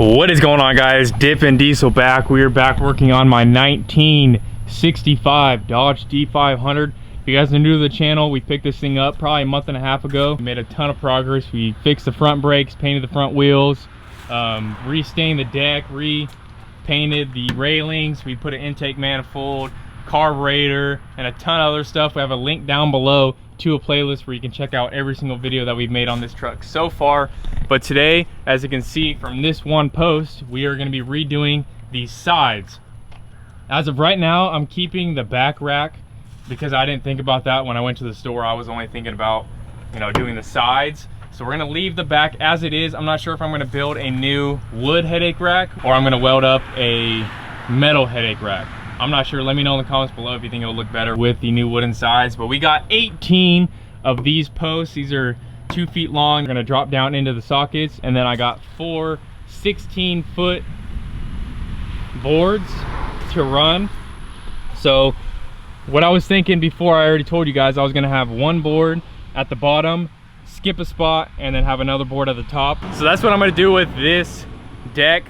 What is going on, guys? Dippin Diesel back. We are back working on my 1965 Dodge D500. If you guys are new to the channel, we picked this thing up probably a month and a half ago. We made a ton of progress. We fixed the front brakes, painted the front wheels, re-stained the deck, re-painted the railings. We put an intake manifold, carburetor, and a ton of other stuff. We have a link down below to a playlist where you can check out every single video that we've made on this truck so far. But today, as you can see from this one post, we are going to be redoing these sides. As of right now, I'm keeping the back rack because I didn't think about that when I went to the store. I was only thinking about, doing the sides. So we're going to leave the back as it is. I'm not sure if I'm going to build a new wood headache rack or I'm going to weld up a metal headache rack. I'm not sure. Let me know in the comments below if you think it'll look better with the new wooden sides. But we got 18 of these posts. These are 2 feet long. They're gonna drop down into the sockets. And then I got 4 16-foot boards to run. So what I was thinking before, I already told you guys, I was gonna have one board at the bottom, skip a spot, and then have another board at the top. So that's what I'm gonna do with this deck.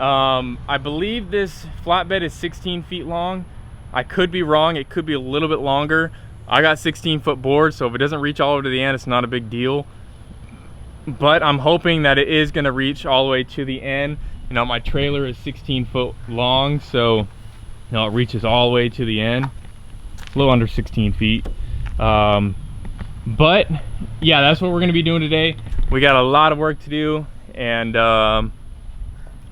I believe this flatbed is 16 feet long. I could be wrong. It could be a little bit longer. I got 16-foot boards, so if it doesn't reach all over to the end, it's not a big deal. But I'm hoping that it is going to reach all the way to the end. My trailer is 16 foot long, so it reaches all the way to the end. A little under 16 feet. But yeah, that's what we're going to be doing today. We got a lot of work to do, and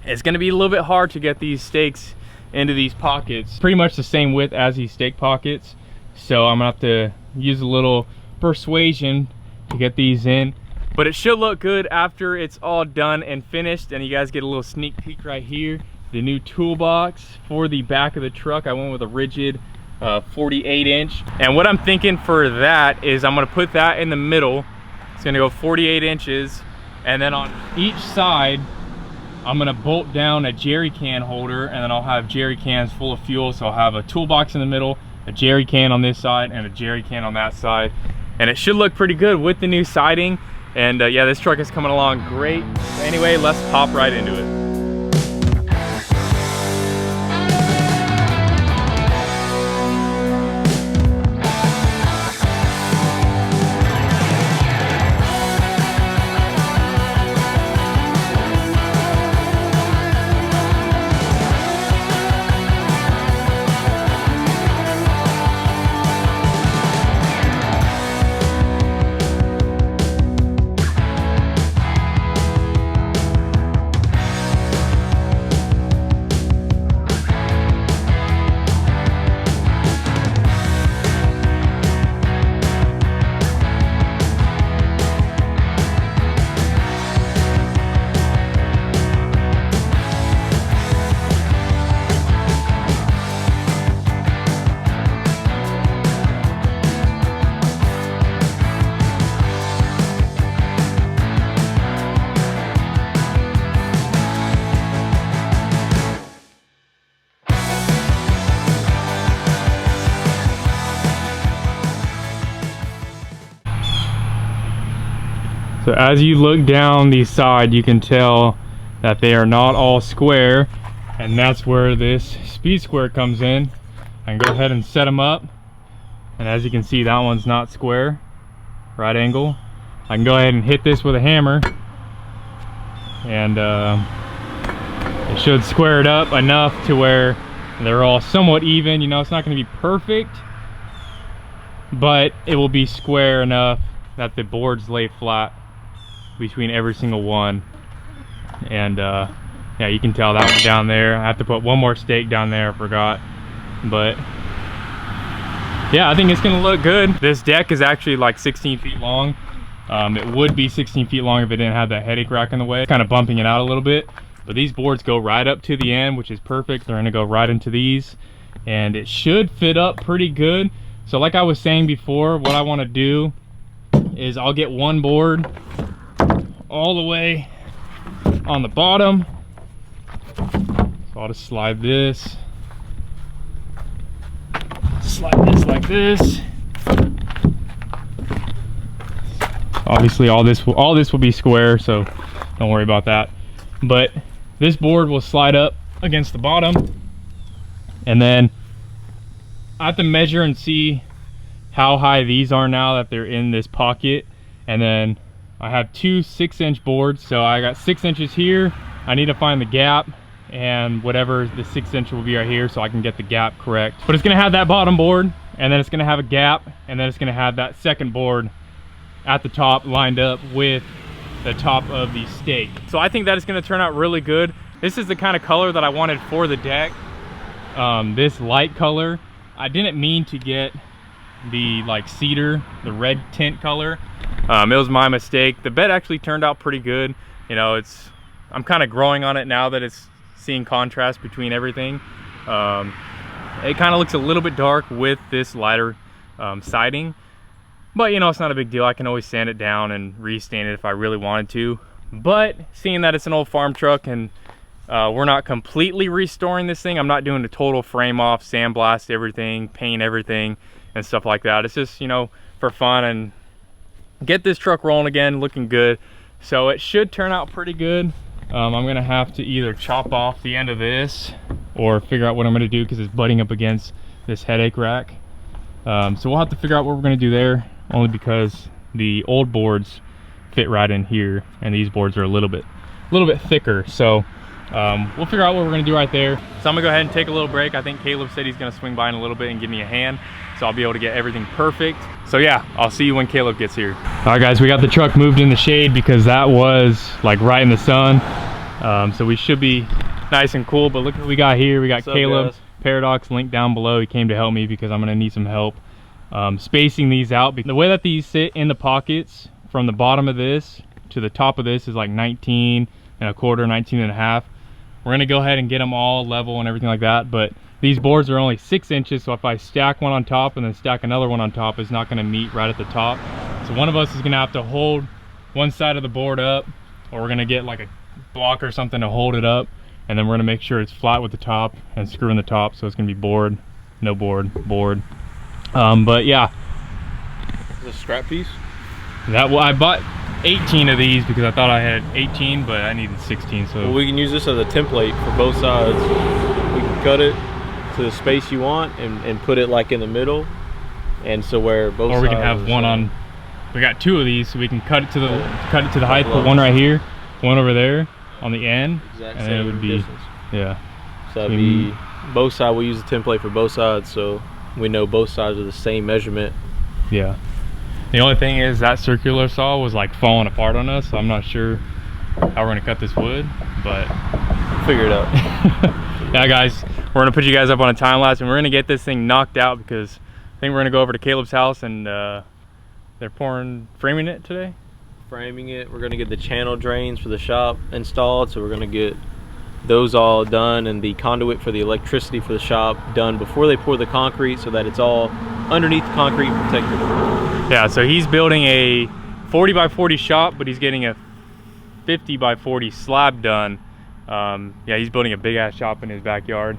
it's going to be a little bit hard to get these stakes into these pockets. Pretty much the same width as these stake pockets. So I'm going to have to use a little persuasion to get these in. But it should look good after it's all done and finished. And you guys get a little sneak peek right here. The new toolbox for the back of the truck. I went with a rigid 48-inch. And what I'm thinking for that is I'm going to put that in the middle. It's going to go 48 inches. And then on each side, I'm gonna bolt down a jerry can holder, and then I'll have jerry cans full of fuel. So I'll have a toolbox in the middle, a jerry can on this side, and a jerry can on that side. And it should look pretty good with the new siding. And yeah, this truck is coming along great. Anyway, let's hop right into it. So as you look down the side, you can tell that they are not all square, and that's where this speed square comes in. I can go ahead and set them up, and as you can see, that one's not square, right angle. I can go ahead and hit this with a hammer, and it should square it up enough to where they're all somewhat even. It's not going to be perfect, but it will be square enough that the boards lay flat between every single one. And yeah, you can tell that one down there. I have to put one more stake down there, I forgot. But yeah, I think it's gonna look good. This deck is actually like 16 feet long. It would be 16 feet long if it didn't have that headache rack in the way. Kind of bumping it out a little bit. But these boards go right up to the end, which is perfect. They're gonna go right into these, and it should fit up pretty good. So like I was saying before, what I want to do is I'll get one board all the way on the bottom. So I'll just slide this like this. Obviously all this will be square, so don't worry about that. But this board will slide up against the bottom, and then I have to measure and see how high these are now that they're in this pocket. And then I have two 6-inch boards, so I got 6 inches here. I need to find the gap, and whatever the 6 inch will be right here, so I can get the gap correct. But it's gonna have that bottom board, and then it's gonna have a gap, and then it's gonna have that second board at the top lined up with the top of the stake. So I think that is gonna turn out really good. This is the kind of color that I wanted for the deck. This light color. I didn't mean to get the like cedar, the red tint color. It was my mistake. The bed actually turned out pretty good. You know, I'm kind of growing on it now that it's seeing contrast between everything. It kind of looks a little bit dark with this lighter siding, but you know, it's not a big deal. I can always sand it down and re-stain it if I really wanted to. But seeing that it's an old farm truck and we're not completely restoring this thing, I'm not doing a total frame off, sandblast everything, paint everything and stuff like that. It's just, you know, for fun and get this truck rolling again, looking good. So it should turn out pretty good. I'm gonna have to either chop off the end of this or figure out what I'm gonna do because it's butting up against this headache rack. So we'll have to figure out what we're gonna do there, only because the old boards fit right in here and these boards are a little bit thicker. So we'll figure out what we're gonna do right there. So I'm gonna go ahead and take a little break. I think Caleb said he's gonna swing by in a little bit and give me a hand, so I'll be able to get everything perfect. So yeah, I'll see you when Caleb gets here. All right guys, we got the truck moved in the shade because that was like right in the sun. So we should be nice and cool, but look what we got here. We got Caleb, Paradox, link down below. He came to help me because I'm gonna need some help spacing these out. The way that these sit in the pockets from the bottom of this to the top of this is like 19 and a quarter, 19 and a half. We're gonna go ahead and get them all level and everything like that, but these boards are only 6 inches, so if I stack one on top and then stack another one on top, it's not gonna meet right at the top. So one of us is gonna have to hold one side of the board up, or we're gonna get like a block or something to hold it up, and then we're gonna make sure it's flat with the top and screw in the top, so it's gonna be board, no board, board. But yeah. Is this a scrap piece? I bought 18 of these because I thought I had 18, but I needed 16. So well, we can use this as a template for both sides. We can cut it to the space you want and put it like in the middle, and so where both sides. Or we can have one on. We got two of these, so we can cut it to the height. Put one right here, one over there on the end, exact and then it would be distance. Yeah. So that'd be both sides. We use a template for both sides, so we know both sides are the same measurement. Yeah. The only thing is that circular saw was like falling apart on us, so I'm not sure how we're gonna cut this wood, but figure it out. Yeah guys, we're gonna put you guys up on a time lapse and we're gonna get this thing knocked out because I think we're gonna go over to Caleb's house and they're framing it today. Framing it, we're gonna get the channel drains for the shop installed, so we're gonna get those all done and the conduit for the electricity for the shop done before they pour the concrete, so that it's all underneath the concrete protected. Yeah, so he's building a 40 by 40 shop, but he's getting a 50 by 40 slab done. Yeah, he's building a big ass shop in his backyard.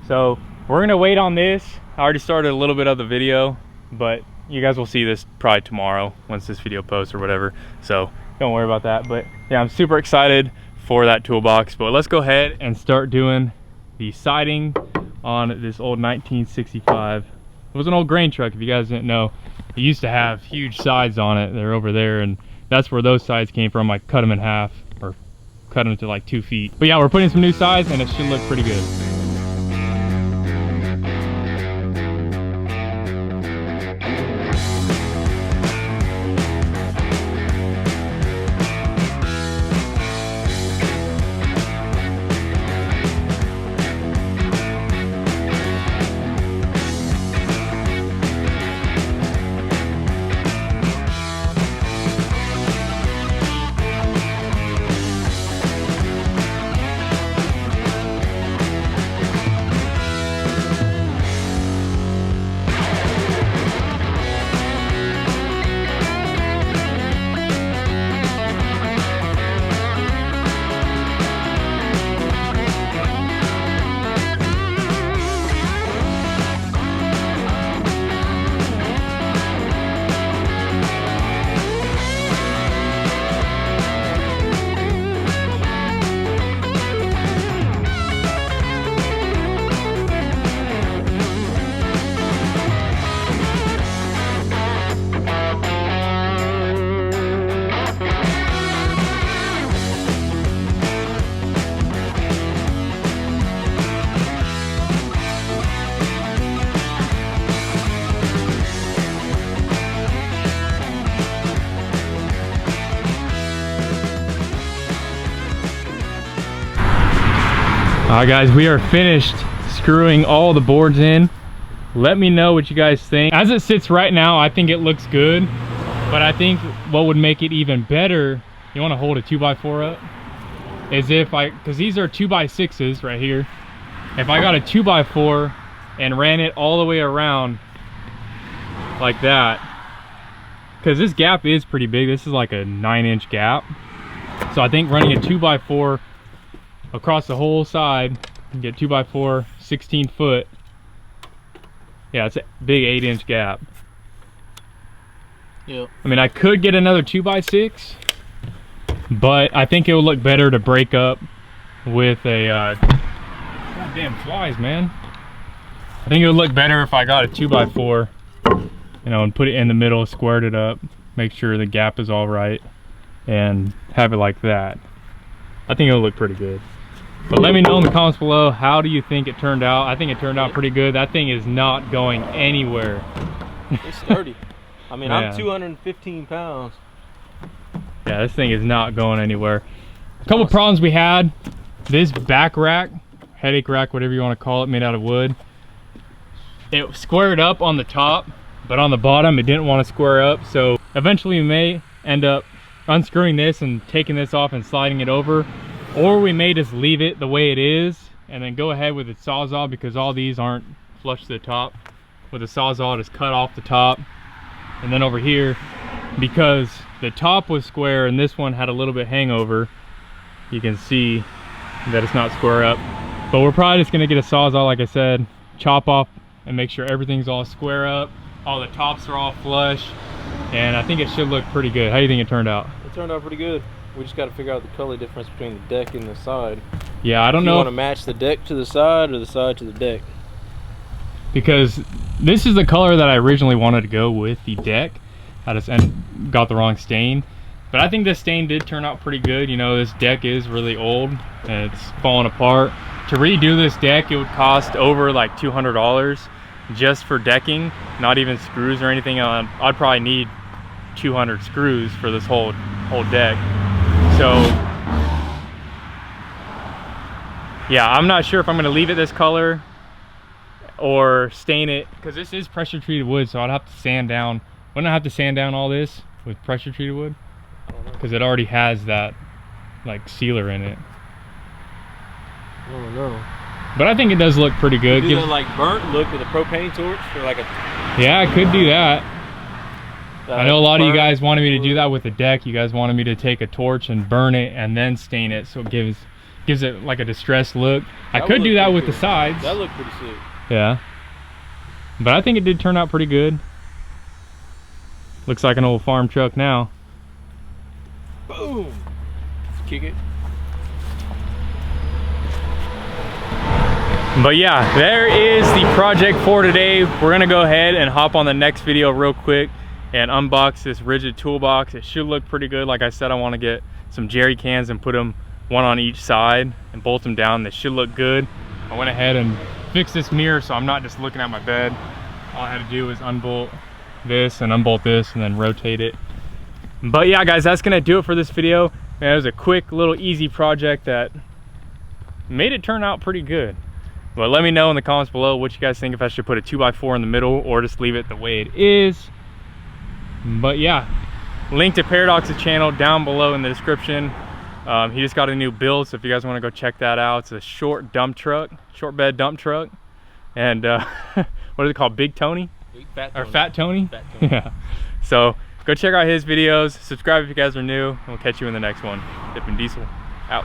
So we're gonna wait on this. I already started a little bit of the video, but you guys will see this probably tomorrow once this video posts or whatever. So don't worry about that. But yeah, I'm super excited for that toolbox. But let's go ahead and start doing the siding on this old 1965. It was an old grain truck, if you guys didn't know. It used to have huge sides on it. They're over there, and that's where those sides came from. I cut them in half, or cut them to like 2 feet. But yeah, we're putting some new sides and it should look pretty good. Alright guys, we are finished screwing all the boards in. Let me know what you guys think. As it sits right now, I think it looks good, but I think what would make it even better, you want to hold a 2x4 up, is if because these are 2x6s right here. If I got a 2x4 and ran it all the way around like that, because this gap is pretty big. This is like a 9-inch gap. So I think running a 2x4 across the whole side, you get 2x4, 16 foot. Yeah, it's a big 8-inch gap. Yep. I mean, I could get another 2x6, but I think it would look better to break up with a goddamn flies, man. I think it would look better if I got a 2x4, you know, and put it in the middle, squared it up, make sure the gap is all right, and have it like that. I think it'll look pretty good. But let me know in the comments below, how do you think it turned out? I think it turned out pretty good. That thing is not going anywhere. It's sturdy. I mean, yeah. I'm 215 pounds. Yeah, this thing is not going anywhere. A couple problems we had. This back rack, headache rack, whatever you want to call it, made out of wood. It squared up on the top, but on the bottom it didn't want to square up. So eventually we may end up unscrewing this and taking this off and sliding it over. Or we may just leave it the way it is and then go ahead with the Sawzall, because all these aren't flush to the top. With the Sawzall, just cut off the top. And then over here, because the top was square and this one had a little bit hangover, you can see that it's not square up. But we're probably just gonna get a Sawzall, like I said, chop off and make sure everything's all square up. All the tops are all flush. And I think it should look pretty good. How do you think it turned out? It turned out pretty good. We just got to figure out the color difference between the deck and the side. Yeah, I don't know. You want to match the deck to the side or the side to the deck? Because this is the color that I originally wanted to go with the deck. I just got the wrong stain. But I think this stain did turn out pretty good. You know, this deck is really old and it's falling apart. To redo this deck, it would cost over like $200 just for decking, not even screws or anything. I'd probably need 200 screws for this whole deck. So yeah, I'm not sure if I'm going to leave it this color or stain it, because this is pressure treated wood, so I'd have to sand down. Wouldn't I have to sand down all this with pressure treated wood? I don't know, because it already has that like sealer in it. I don't know. But I think it does look pretty good. Do the like burnt look with a propane torch or like a... Yeah, I could do that. I know a lot of you guys wanted me to do that with the deck. You guys wanted me to take a torch and burn it and then stain it, so it gives it like a distressed look. I could do that with the sides. That looked pretty sick. Yeah. But I think it did turn out pretty good. Looks like an old farm truck now. Boom! Let's kick it. But yeah, there is the project for today. We're gonna go ahead and hop on the next video real quick and unbox this rigid toolbox. It should look pretty good. Like I said, I want to get some jerry cans and put them one on each side and bolt them down. They should look good. I went ahead and fixed this mirror so I'm not just looking at my bed. All I had to do was unbolt this and unbolt this and then rotate it. But yeah guys, that's gonna do it for this video. Man, it was a quick little easy project that made it turn out pretty good. But let me know in the comments below what you guys think, if I should put a 2x4 in the middle or just leave it the way it is. But yeah, link to Paradox's channel down below in the description. He just got a new build, so if you guys want to go check that out, it's a short dump truck, short bed dump truck. And what is it called? Big Tony? Fat Tony. Or Fat Tony? Fat Tony. Yeah. So go check out his videos, subscribe if you guys are new, and we'll catch you in the next one. Dippin' Diesel out.